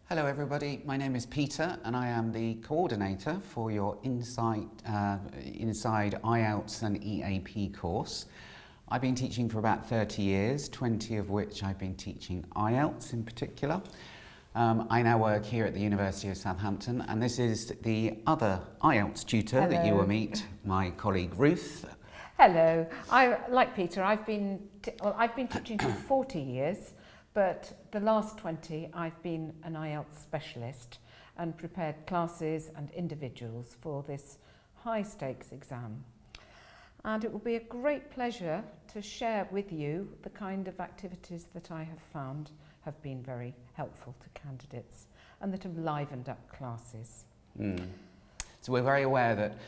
Hello everybody, my name is Peter and I am the coordinator for your Inside IELTS and EAP course. I've been teaching for about 30 years, 20 of which I've been teaching IELTS in particular. I now work here at the University of Southampton, and this is the other IELTS tutor that you will meet, my colleague Ruth. Hello, like Peter, I've been teaching for 40 years. But the last 20, I've been an IELTS specialist and prepared classes and individuals for this high-stakes exam. And it will be a great pleasure to share with you the kind of activities that I have found have been very helpful to candidates and that have livened up classes. So we're very aware that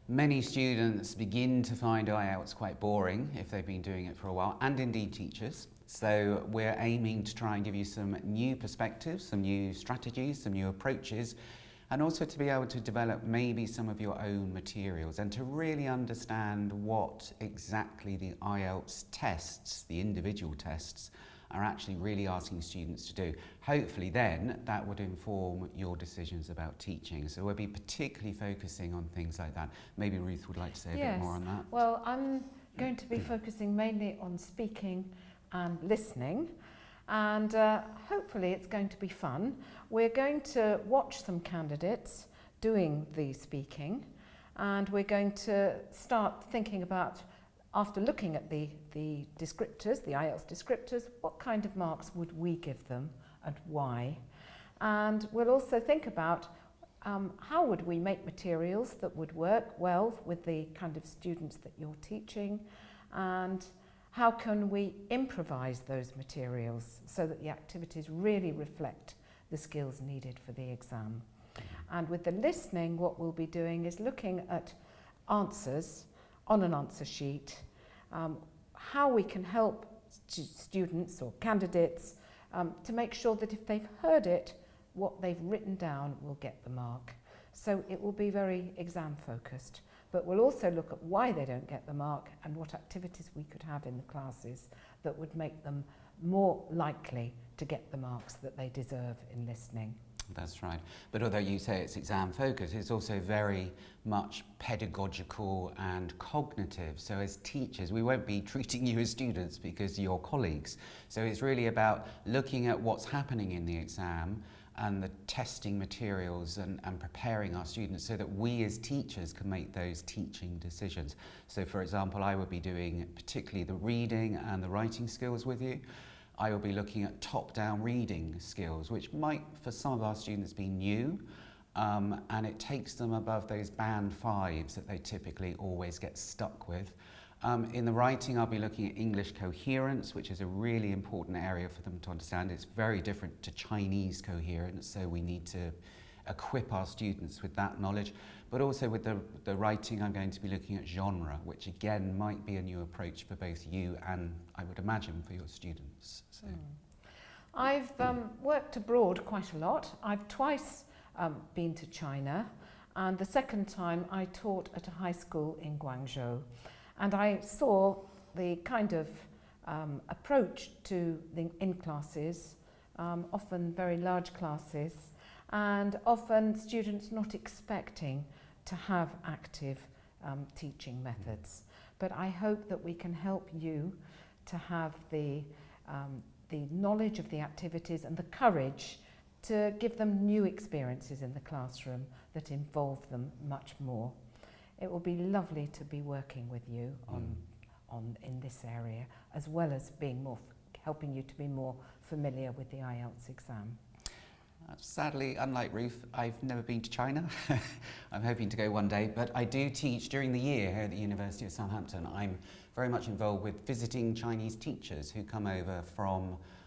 many students begin to find IELTS quite boring if they've been doing it for a while, and indeed teachers. So we're aiming to try and give you some new perspectives, some new strategies, some new approaches, and also to be able to develop maybe some of your own materials and to really understand what exactly the IELTS tests, the individual tests, are actually really asking students to do. Hopefully then that would inform your decisions about teaching. So we'll be particularly focusing on things like that. Maybe Ruth would like to say a bit more on that. Well, I'm going to be focusing mainly on speaking and listening, and hopefully it's going to be fun. We're going to watch some candidates doing the speaking, and we're going to start thinking about, after looking at the descriptors, the IELTS descriptors, what kind of marks would we give them and why? And we'll also think about how would we make materials that would work well with the kind of students that you're teaching, and how can we improvise those materials so that the activities really reflect the skills needed for the exam. And with the listening, what we'll be doing is looking at answers on an answer sheet, how we can help students or candidates to make sure that if they've heard it, what they've written down will get the mark. So it will be very exam focused. But we'll also look at why they don't get the mark and what activities we could have in the classes that would make them more likely to get the marks that they deserve in listening. That's right. But although you say it's exam focused, it's also very much pedagogical and cognitive. So as teachers, we won't be treating you as students because you're colleagues. So it's really about looking at what's happening in the exam and the testing materials and preparing our students so that we as teachers can make those teaching decisions. So for example, I would be doing particularly the reading and the writing skills with you. I will be looking at top-down reading skills, which might for some of our students be new, and it takes them above those band 5s that they typically always get stuck with. In the writing, I'll be looking at English coherence, which is a really important area for them to understand. It's very different to Chinese coherence, so we need to equip our students with that knowledge. But also with the writing, I'm going to be looking at genre, which again might be a new approach for both you and, I would imagine, for your students. So. I've worked abroad quite a lot. I've twice been to China, and the second time I taught at a high school in Guangzhou. And I saw the kind of approach to the in-classes, often very large classes, and often students not expecting to have active teaching methods. But I hope that we can help you to have the knowledge of the activities and the courage to give them new experiences in the classroom that involve them much more. It will be lovely to be working with you in this area, as well as helping you to be more familiar with the IELTS exam. Sadly, unlike Ruth, I've never been to China. I'm hoping to go one day, but I do teach during the year here at the University of Southampton. I'm very much involved with visiting Chinese teachers who come over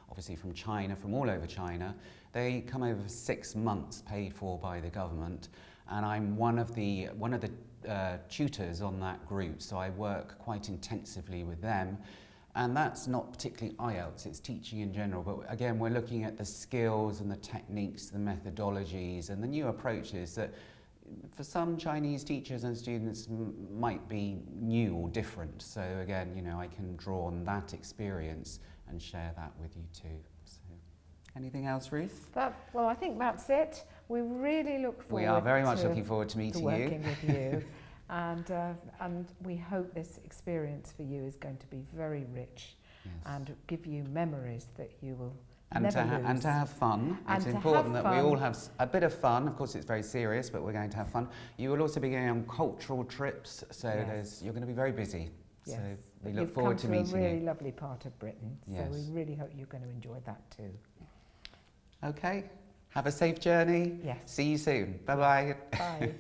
obviously from China, from all over China. They come over for 6 months, paid for by the government, and I'm one of the tutors on that group, so I work quite intensively with them. And that's not particularly IELTS, it's teaching in general, but again we're looking at the skills and the techniques, the methodologies and the new approaches that for some Chinese teachers and students might be new or different. So again, I can draw on that experience and share that with you too. So. Anything else, Ruth? Well, I think that's it. We really look forward. We are very much looking forward to meeting you. Working with you, and we hope this experience for you is going to be very rich, Yes. and give you memories that you will And never lose. and to have fun. It's important that we all have a bit of fun. Of course, it's very serious, but we're going to have fun. You will also be going on cultural trips, so Yes. you're going to be very busy. Yes. So we But look forward to meeting You've come to a really you. lovely part of Britain, so Yes. we really hope you're going to enjoy that too. Okay. Have a safe journey. Yes. See you soon. Bye-bye. Bye.